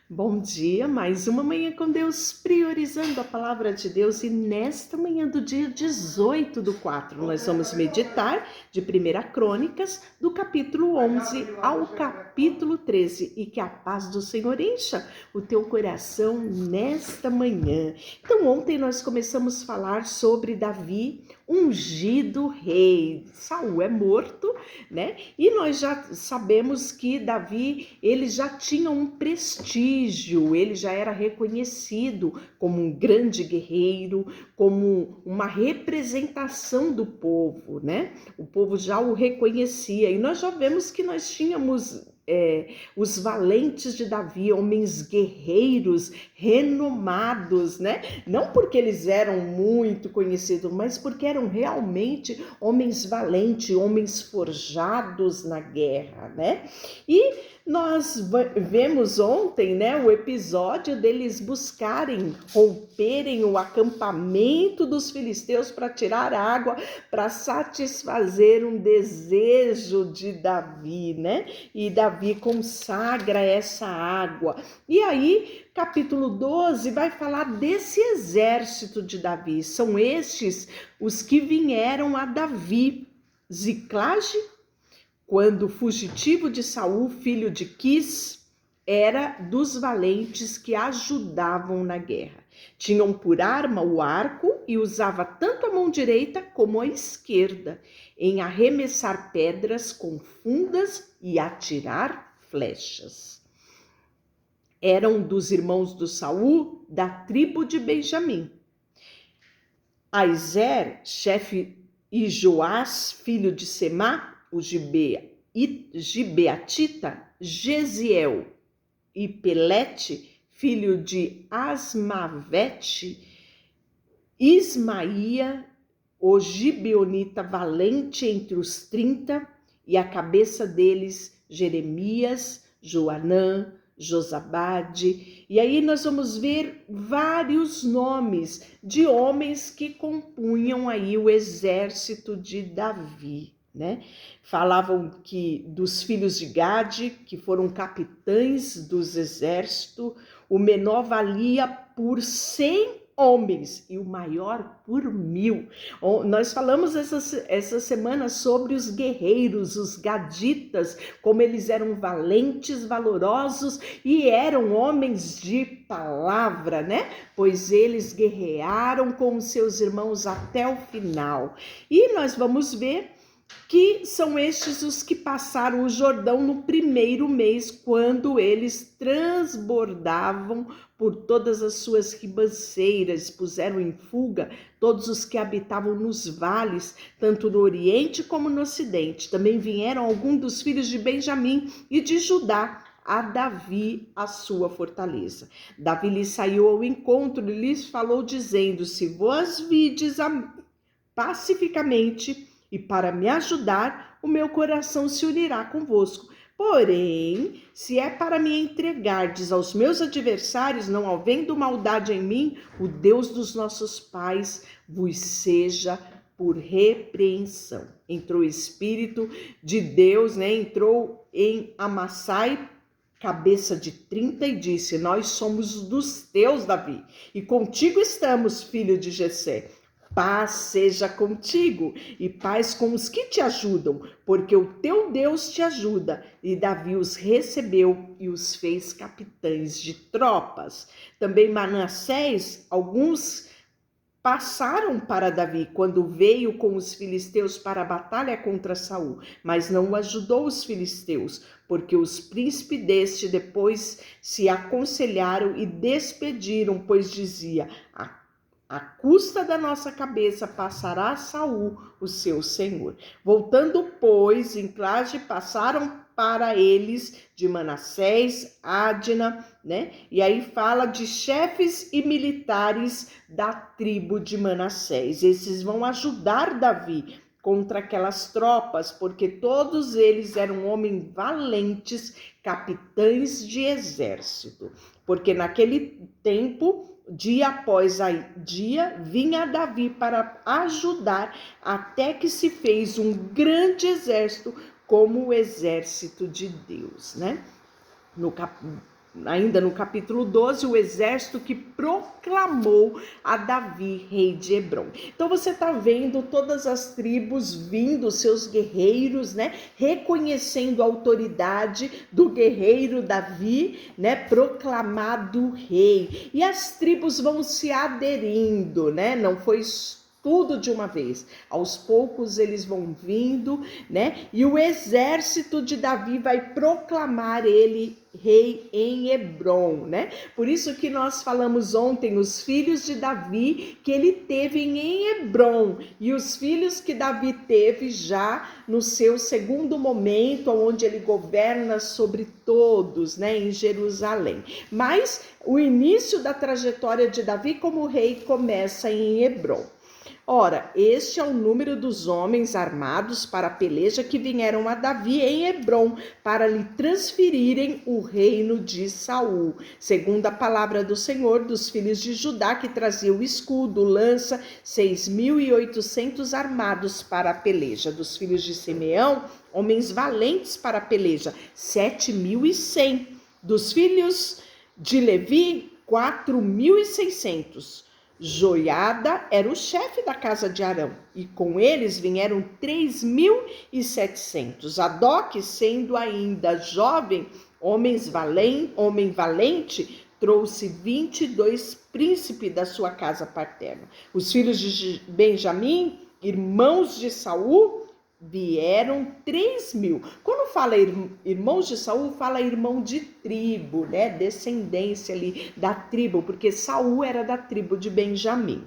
Bom dia, mais uma manhã com Deus, priorizando a palavra de Deus, e nesta manhã do dia 18/4, nós vamos meditar de 1 Crônicas, do capítulo 11 ao capítulo 13, e que a paz do Senhor encha o teu coração nesta manhã. Então, ontem nós começamos a falar sobre Davi, ungido rei. Saul é morto, né? E nós já sabemos que Davi, ele já tinha um prestígio, ele já era reconhecido como um grande guerreiro, como uma representação do povo, né? O povo já o reconhecia, e nós já vemos que nós tínhamos os valentes de Davi, homens guerreiros, renomados, né? Não porque eles eram muito conhecidos, mas porque eram realmente homens valentes, homens forjados na guerra, né? E nós vemos ontem, né, o episódio deles buscarem, romperem o acampamento dos filisteus para tirar água, para satisfazer um desejo de Davi, né? E Davi consagra essa água. E aí, capítulo 12 vai falar desse exército de Davi. São estes os que vieram a Davi. Ziclage, quando fugitivo de Saul, filho de Quis, era dos valentes que ajudavam na guerra. Tinham por arma o arco e usava tanto a mão direita como a esquerda em arremessar pedras com fundas e atirar flechas. Eram dos irmãos do Saul, da tribo de Benjamim. Aizer, chefe, e Joás, filho de Semá, o Gibeatita, Gesiel e Pelete, filho de Asmavete, Ismaía, o gibeonita valente entre os 30, e a cabeça deles Jeremias, Joanã, Josabade. E aí nós vamos ver vários nomes de homens que compunham aí o exército de Davi, né? Falavam que dos filhos de Gade, que foram capitães dos exércitos, o menor valia por 100 homens e o maior por 1000. Nós falamos essa semana sobre os guerreiros, os gaditas, como eles eram valentes, valorosos e eram homens de palavra, né? Pois eles guerrearam com os seus irmãos até o final. E nós vamos ver que são estes os que passaram o Jordão no primeiro mês, quando eles transbordavam por todas as suas ribanceiras, puseram em fuga todos os que habitavam nos vales, tanto no Oriente como no Ocidente. Também vieram alguns dos filhos de Benjamim e de Judá a Davi, a sua fortaleza. Davi lhes saiu ao encontro e lhes falou, dizendo: se vós vides pacificamente e para me ajudar, o meu coração se unirá convosco. Porém, se é para me entregardes aos meus adversários, não havendo maldade em mim, o Deus dos nossos pais vos seja por repreensão. Entrou o Espírito de Deus, né? Entrou em Amassai, cabeça de 30, e disse: nós somos dos teus, Davi, e contigo estamos, filho de Jessé. Paz seja contigo e paz com os que te ajudam, porque o teu Deus te ajuda. E Davi os recebeu e os fez capitães de tropas. Também Manassés, alguns passaram para Davi quando veio com os filisteus para a batalha contra Saul, mas não ajudou os filisteus, porque os príncipes deste depois se aconselharam e despediram, pois dizia: à custa da nossa cabeça passará Saul, o seu senhor. Voltando, pois, em Clage, passaram para eles de Manassés, Adna, né? E aí fala de chefes e militares da tribo de Manassés. Esses vão ajudar Davi contra aquelas tropas, porque todos eles eram homens valentes, capitães de exército. Porque naquele tempo, dia após dia, vinha Davi para ajudar, até que se fez um grande exército, como o exército de Deus, né? ainda no capítulo 12, o exército que proclamou a Davi, rei de Hebrom. Então você está vendo todas as tribos vindo, seus guerreiros, né, reconhecendo a autoridade do guerreiro Davi, né, proclamado rei. E as tribos vão se aderindo, né, não foi tudo de uma vez. Aos poucos eles vão vindo, né? E o exército de Davi vai proclamar ele rei em Hebrom, né? Por isso que nós falamos ontem, os filhos de Davi que ele teve em Hebrom e os filhos que Davi teve já no seu segundo momento, onde ele governa sobre todos, né? Em Jerusalém. Mas o início da trajetória de Davi como rei começa em Hebrom. Ora, este é o número dos homens armados para a peleja que vieram a Davi em Hebrom, para lhe transferirem o reino de Saul. Segundo a palavra do Senhor, dos filhos de Judá, que trazia o escudo, lança, 6.800 armados para a peleja. Dos filhos de Simeão, homens valentes para a peleja, 7.100. Dos filhos de Levi, 4.600. Joiada era o chefe da casa de Arão, e com eles vieram 3.700. Zadok, sendo ainda jovem, homem valente, trouxe 22 príncipes da sua casa paterna. Os filhos de Benjamim, irmãos de Saul, vieram 3.000. Quando fala irmãos de Saul, fala irmão de tribo, né? Descendência ali da tribo, porque Saul era da tribo de Benjamim.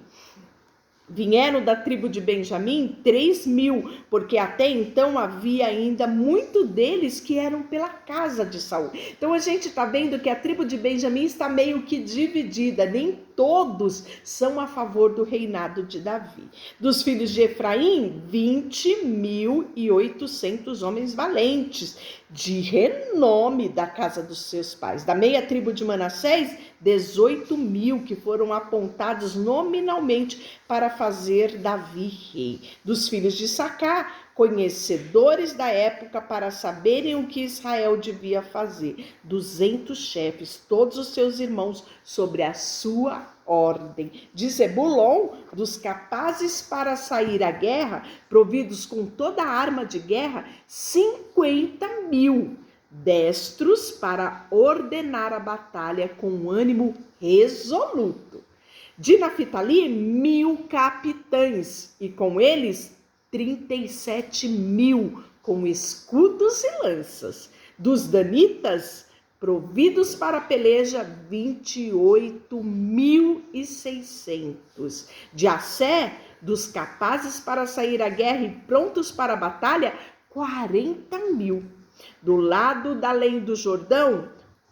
Vieram da tribo de Benjamim 3.000, porque até então havia ainda muito deles que eram pela casa de Saul. Então a gente está vendo que a tribo de Benjamim está meio que dividida, nem todos são a favor do reinado de Davi. Dos filhos de Efraim, 20.800 homens valentes, de renome da casa dos seus pais. Da meia tribo de Manassés, 18.000 que foram apontados nominalmente para fazer Davi rei. Dos filhos de Issacar, conhecedores da época para saberem o que Israel devia fazer, 200 chefes, todos os seus irmãos, sobre a sua ordem. De Zebulon, dos capazes para sair à guerra, providos com toda a arma de guerra, 50.000, destros para ordenar a batalha com ânimo resoluto. De Naphtali, 1.000 capitães, e com eles 37.000, com escudos e lanças. Dos danitas, providos para a peleja, 28.600. De Assé, dos capazes para sair à guerra e prontos para a batalha, 40.000. Do lado da além do Jordão,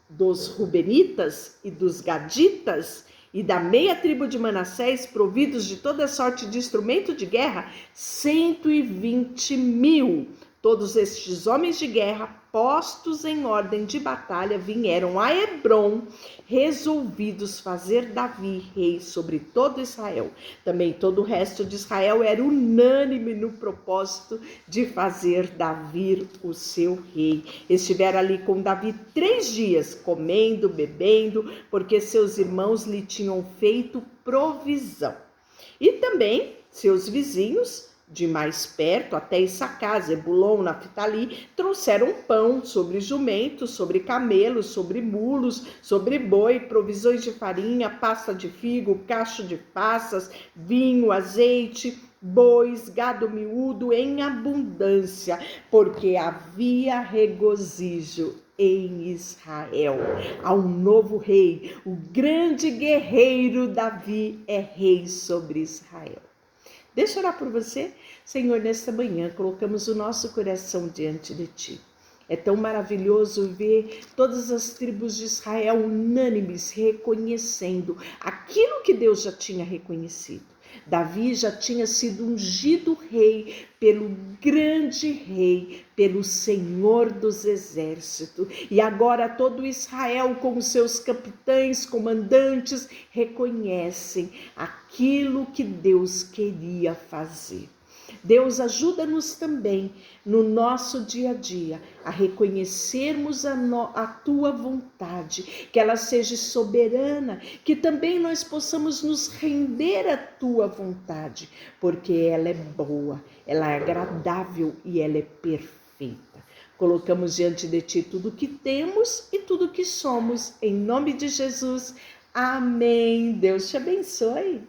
dos Rubenitas e dos Gaditas, e da meia tribo de Manassés, providos de toda sorte de instrumento de guerra, 120.000. Todos estes homens de guerra, postos em ordem de batalha, vieram a Hebrom, resolvidos fazer Davi rei sobre todo Israel. Também todo o resto de Israel era unânime no propósito de fazer Davi o seu rei. Estiveram ali com Davi 3 dias, comendo, bebendo, porque seus irmãos lhe tinham feito provisão. E também seus vizinhos, de mais perto, até Issacar, Zebulon, Naphtali, trouxeram pão sobre jumentos, sobre camelos, sobre mulos, sobre boi, provisões de farinha, pasta de figo, cacho de passas, vinho, azeite, bois, gado miúdo em abundância, porque havia regozijo em Israel. Há um novo rei, o grande guerreiro Davi é rei sobre Israel. Deixa eu orar por você. Senhor, nesta manhã colocamos o nosso coração diante de Ti. É tão maravilhoso ver todas as tribos de Israel unânimes reconhecendo aquilo que Deus já tinha reconhecido. Davi já tinha sido ungido rei pelo grande rei, pelo Senhor dos exércitos. E agora todo Israel, com os seus capitães, comandantes, reconhecem aquilo que Deus queria fazer. Deus, ajuda-nos também no nosso dia a dia a reconhecermos a tua vontade, que ela seja soberana, que também nós possamos nos render à tua vontade, porque ela é boa, ela é agradável e ela é perfeita. Colocamos diante de ti tudo que temos e tudo que somos, em nome de Jesus. Amém. Deus te abençoe.